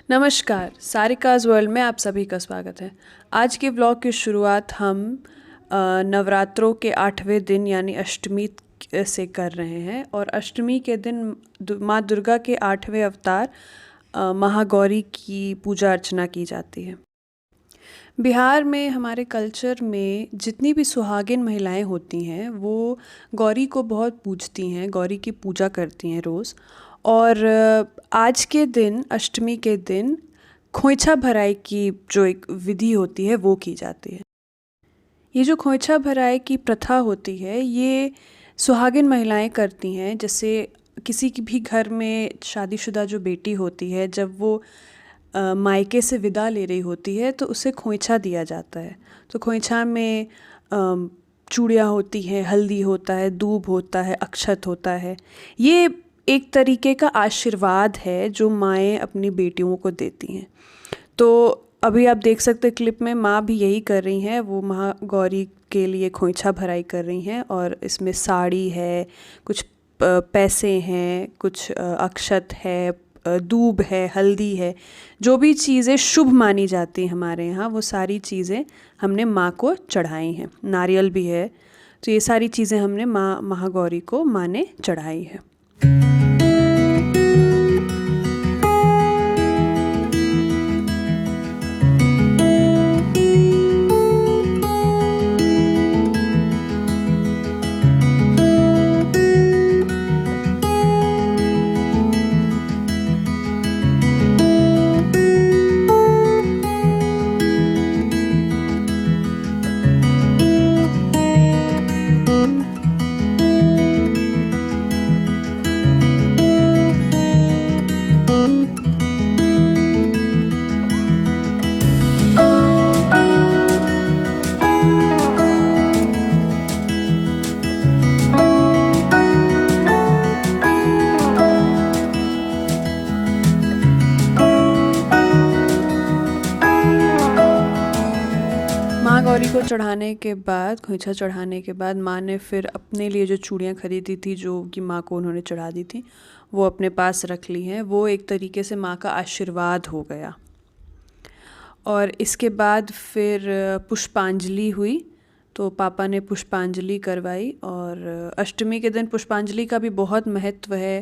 नमस्कार, सारिकाज़ वर्ल्ड में आप सभी का स्वागत है। आज के व्लॉग की शुरुआत हम नवरात्रों के 8वें दिन यानी अष्टमी से कर रहे हैं और अष्टमी के दिन माँ दुर्गा के 8वें अवतार महागौरी की पूजा अर्चना की जाती है। बिहार में हमारे कल्चर में जितनी भी सुहागिन महिलाएं होती हैं वो गौरी को बहुत पूजती हैं, गौरी की पूजा करती हैं रोज़। और आज के दिन अष्टमी के दिन खोइछा भराई की जो एक विधि होती है वो की जाती है। ये जो खोइछा भराई की प्रथा होती है ये सुहागिन महिलाएं करती हैं। जैसे किसी की भी घर में शादीशुदा जो बेटी होती है जब वो मायके से विदा ले रही होती है तो उसे खोइछा दिया जाता है। तो खोइछा में चूड़ियाँ होती हैं, हल्दी होता है, दूब होता है, अक्षत होता है। ये एक तरीके का आशीर्वाद है जो माएँ अपनी बेटियों को देती हैं। तो अभी आप देख सकते हैं क्लिप में माँ भी यही कर रही हैं, वो महागौरी के लिए खोइछा भराई कर रही हैं और इसमें साड़ी है, कुछ पैसे हैं, कुछ अक्षत है, दूब है, हल्दी है, जो भी चीज़ें शुभ मानी जाती हैं हमारे यहाँ वो सारी चीज़ें हमने माँ को चढ़ाई हैं। नारियल भी है, तो ये सारी चीज़ें हमने माँ महागौरी को माँ ने चढ़ाई है। महागौरी को चढ़ाने के बाद, खोइछा चढ़ाने के बाद माँ ने फिर अपने लिए जो चूड़ियाँ खरीदी थी जो कि माँ को उन्होंने चढ़ा दी थी वो अपने पास रख ली हैं। वो एक तरीके से माँ का आशीर्वाद हो गया। और इसके बाद फिर पुष्पांजलि हुई, तो पापा ने पुष्पांजलि करवाई। और अष्टमी के दिन पुष्पांजलि का भी बहुत महत्व है।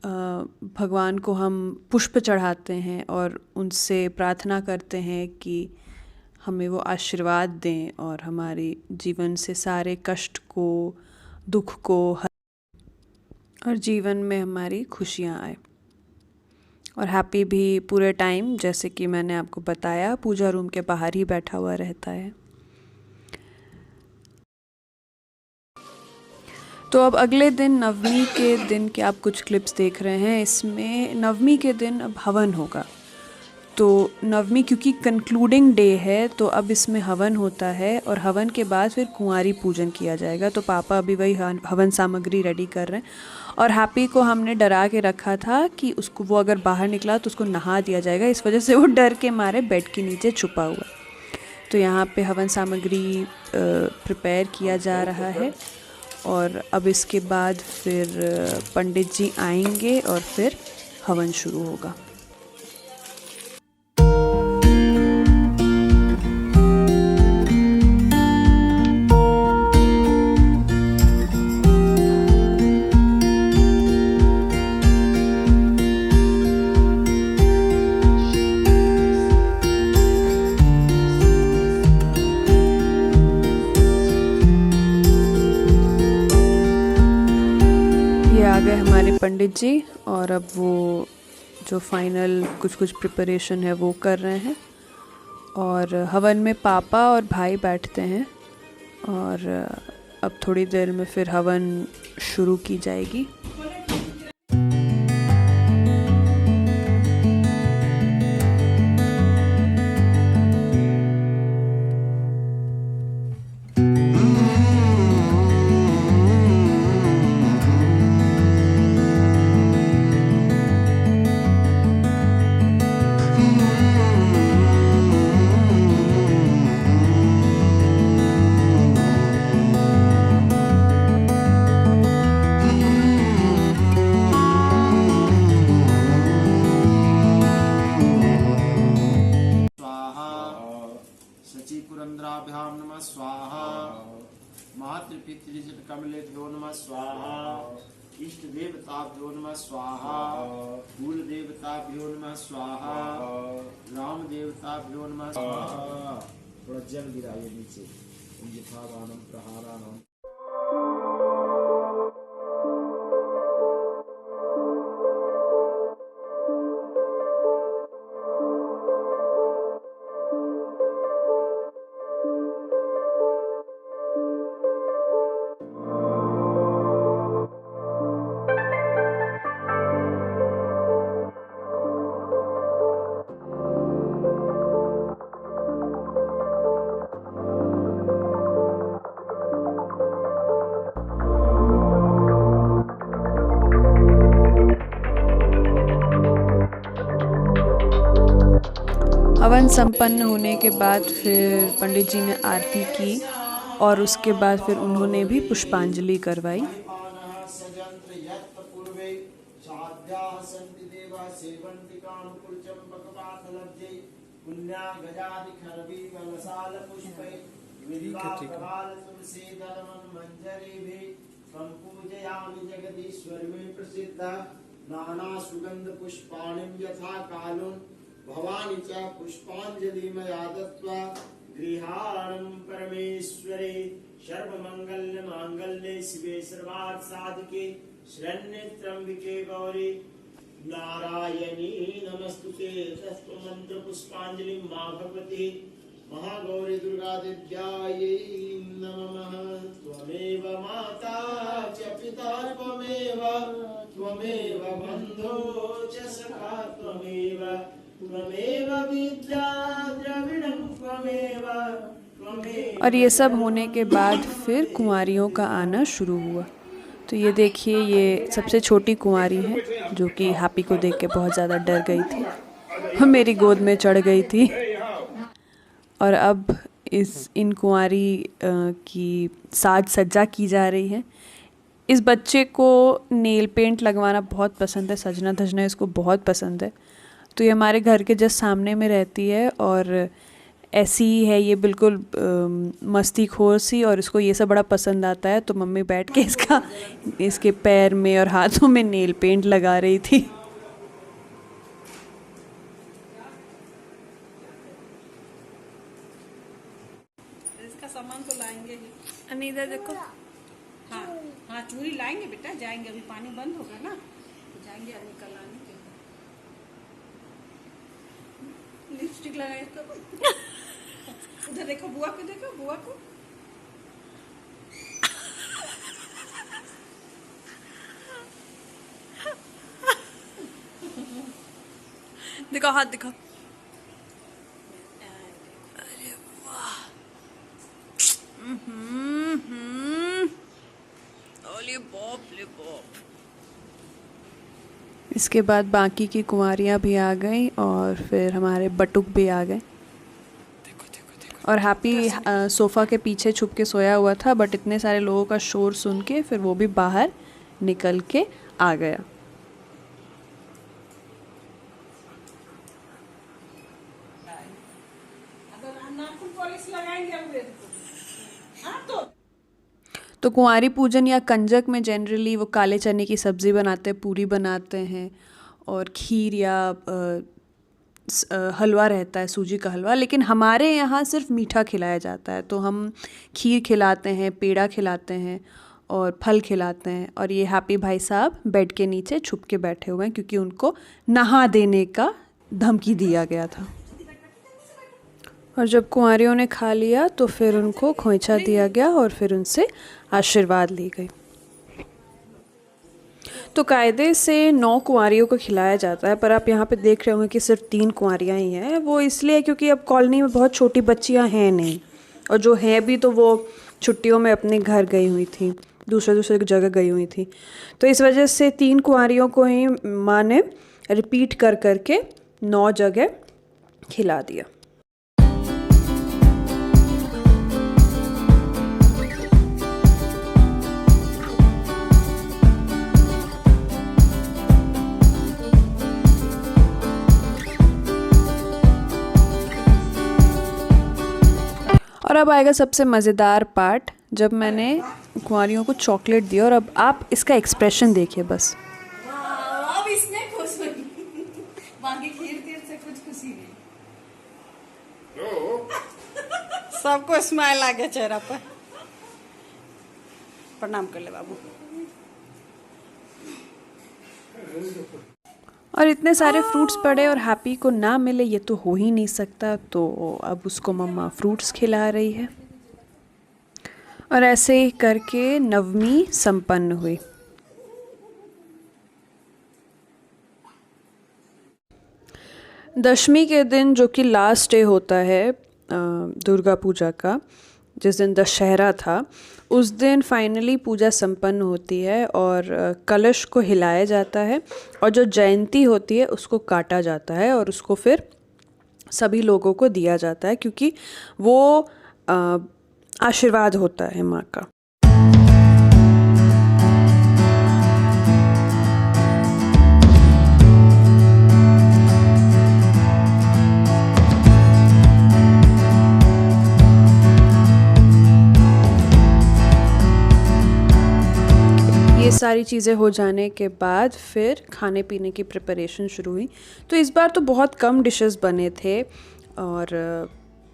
भगवान को हम पुष्प चढ़ाते हैं और उनसे प्रार्थना करते हैं कि हमें वो आशीर्वाद दें और हमारे जीवन से सारे कष्ट को, दुख को और जीवन में हमारी खुशियाँ आए। और हैप्पी भी पूरे टाइम, जैसे कि मैंने आपको बताया, पूजा रूम के बाहर ही बैठा हुआ रहता है। तो अब अगले दिन नवमी के दिन के आप कुछ क्लिप्स देख रहे हैं। इसमें नवमी के दिन अब हवन होगा। तो नवमी क्योंकि कंक्लूडिंग डे है तो अब इसमें हवन होता है और हवन के बाद फिर कुंवारी पूजन किया जाएगा। तो पापा अभी वही हवन सामग्री रेडी कर रहे हैं। और हैप्पी को हमने डरा के रखा था कि उसको, वो अगर बाहर निकला तो उसको नहा दिया जाएगा, इस वजह से वो डर के मारे बेड के नीचे छुपा हुआ। तो यहाँ पे हवन सामग्री प्रिपेयर किया जा रहा है और अब इसके बाद फिर पंडित जी आएंगे और फिर हवन शुरू होगा। आ गए हमारे पंडित जी और अब वो जो फाइनल कुछ प्रिपरेशन है वो कर रहे हैं। और हवन में पापा और भाई बैठते हैं और अब थोड़ी देर में फिर हवन शुरू की जाएगी। रंध्राभ्यां नमः स्वाहा। मातृपितृजट कमलेभ्यो नमः स्वाहा। इष्ट देवताभ्यो नमः स्वाहा। कुल देवताभ्यो नमः स्वाहा। राम देवताभ्यो नमः स्वाहा। थोड़ा जल गिराइए नीचे। यथादानम प्रहाराणाम। हवन संपन्न होने के बाद फिर पंडित जी ने आरती की और उसके बाद फिर उन्होंने भी पुष्पांजलि करवाई। नाना सुगंध पुष्पाणिं यथा कालुन भवानी च पुष्पांजलिमया दत्त्वा गृहाणं परमेश्वरे सर्वमंगल मांगल्ये शिवे सर्वार्थ साधिके शरण्ये त्र्यंबके गौरी नारायणी नमस्तुते। तस्त्व मंत्र पुष्पांजलि मां भगवती महागौरी दुर्गा देव्यायै नमः। त्वमेव माता च पिता त्वमेव बन्धो च सखा त्वमेव विद्या द्रविणं त्वमेव। और ये सब होने के बाद फिर कुंवारियों का आना शुरू हुआ। तो ये देखिए, ये सबसे छोटी कुंवारी है जो कि हैप्पी को देख के बहुत ज़्यादा डर गई थी, मेरी गोद में चढ़ गई थी। और अब इन कुंवारी की साज सज्जा की जा रही है। इस बच्चे को नेल पेंट लगवाना बहुत पसंद है, सजना धजना इसको बहुत पसंद है। तो ये हमारे घर के जस्ट सामने में रहती है और ऐसी ही है ये, बिल्कुल मस्तीखोर सी, और इसको ये सब बड़ा पसंद आता है। तो मम्मी बैठ के इसके पैर में और हाथों में नेल पेंट लगा रही थी। इसका सामान तो लाएंगे ही। अनीता देखो, हाँ हाँ चूड़ी लाएंगे बेटा, जाएंगे, अभी पानी बंद होगा ना तो जाएंगे निकल लाने के। लिपस्टिक लगाए तो उधर देखो, बुआ को देखो, बुआ को। दिखाओ हाथ दिखाओ। अरे वाह, ओले बाप ले बाप। इसके बाद बाकी की कुंवारियाँ भी आ गई और फिर हमारे बटुक भी आ गए। और हैप्पी सोफ़ा के पीछे छुप के सोया हुआ था, बट इतने सारे लोगों का शोर सुन के फिर वो भी बाहर निकल के आ गया। तो कुंवारी पूजन या कंजक में जनरली वो काले चने की सब्ज़ी बनाते हैं, पूरी बनाते हैं और खीर या हलवा रहता है, सूजी का हलवा। लेकिन हमारे यहाँ सिर्फ मीठा खिलाया जाता है, तो हम खीर खिलाते हैं, पेड़ा खिलाते हैं और फल खिलाते हैं। और ये हैप्पी भाई साहब बेड के नीचे छुप के बैठे हुए हैं क्योंकि उनको नहा देने का धमकी दिया गया था। और जब कुंवारियों ने खा लिया तो फिर उनको खोइंचा दिया गया और फिर उनसे आशीर्वाद ली गई। तो कायदे से 9 कुंवारियों को खिलाया जाता है, पर आप यहाँ पे देख रहे होंगे कि सिर्फ 3 कुंवारियाँ ही हैं। वो इसलिए क्योंकि अब कॉलोनी में बहुत छोटी बच्चियाँ हैं नहीं, और जो हैं भी तो वो छुट्टियों में अपने घर गई हुई थी, दूसरे जगह गई हुई थी। तो इस वजह से 3 कुंवारियों को ही माँ ने रिपीट कर करके 9 जगह खिला दिया। और अब आएगा सबसे मज़ेदार पार्ट, जब मैंने कुंवारियों को चॉकलेट दिया। और अब आप इसका एक्सप्रेशन देखिए बस। अब इसमें खुश हुई, बाकी खीर तीर से कुछ खुशी नहीं। सबको स्माइल आ गया चेहरा पर। प्रणाम कर ले बाबू। और इतने सारे फ्रूट्स पड़े और हैप्पी को ना मिले, ये तो हो ही नहीं सकता। तो अब उसको मम्मा फ्रूट्स खिला रही है और ऐसे ही करके नवमी संपन्न हुई। दशमी के दिन, जो कि लास्ट डे होता है दुर्गा पूजा का, जिस दिन दशहरा था, उस दिन फाइनली पूजा संपन्न होती है और कलश को हिलाया जाता है और जो जयंती होती है उसको काटा जाता है और उसको फिर सभी लोगों को दिया जाता है, क्योंकि वो आशीर्वाद होता है माँ का। ये सारी चीज़ें हो जाने के बाद फिर खाने पीने की प्रिपरेशन शुरू हुई। तो इस बार तो बहुत कम डिशेस बने थे और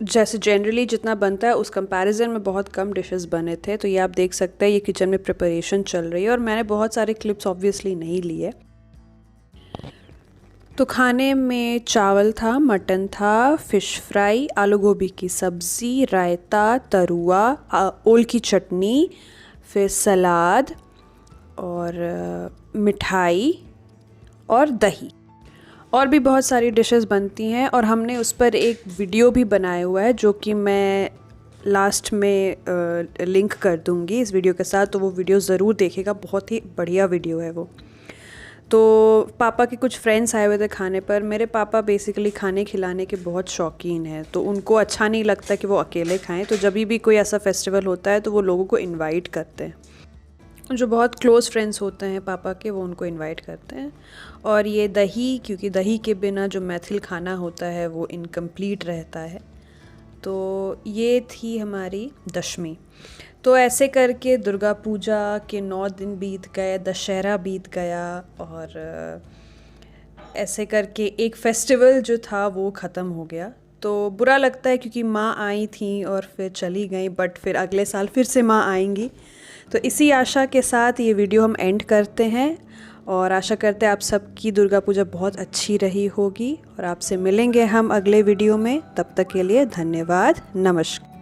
जैसे जनरली जितना बनता है उस कंपैरिजन में बहुत कम डिशेस बने थे। तो ये आप देख सकते हैं, ये किचन में प्रिपरेशन चल रही है और मैंने बहुत सारे क्लिप्स ऑब्वियसली नहीं लिए। तो खाने में चावल था, मटन था, फ़िश फ्राई, आलू गोभी की सब्ज़ी, रायता, तरुआ, ओल की चटनी, फिर सलाद और मिठाई और दही, और भी बहुत सारी डिशेस बनती हैं। और हमने उस पर एक वीडियो भी बनाया हुआ है, जो कि मैं लास्ट में लिंक कर दूंगी इस वीडियो के साथ, तो वो वीडियो ज़रूर देखेगा, बहुत ही बढ़िया वीडियो है वो। तो पापा के कुछ फ्रेंड्स आए हुए थे खाने पर। मेरे पापा बेसिकली खाने खिलाने के बहुत शौकीन हैं, तो उनको अच्छा नहीं लगता कि वो अकेले खाएं। तो जब भी कोई ऐसा फेस्टिवल होता है तो वो लोगों को इनवाइट करते हैं, जो बहुत क्लोज़ फ्रेंड्स होते हैं पापा के, वो उनको इनवाइट करते हैं। और ये दही, क्योंकि दही के बिना जो मैथिल खाना होता है वो इनकम्प्लीट रहता है। तो ये थी हमारी दशमी। तो ऐसे करके दुर्गा पूजा के 9 दिन बीत गए, दशहरा बीत गया और ऐसे करके एक फेस्टिवल जो था वो ख़त्म हो गया। तो बुरा लगता है क्योंकि माँ आई थी और फिर चली गई, बट फिर अगले साल फिर से माँ आएंगी। तो इसी आशा के साथ ये वीडियो हम एंड करते हैं और आशा करते हैं आप सबकी दुर्गा पूजा बहुत अच्छी रही होगी और आपसे मिलेंगे हम अगले वीडियो में। तब तक के लिए धन्यवाद, नमस्कार।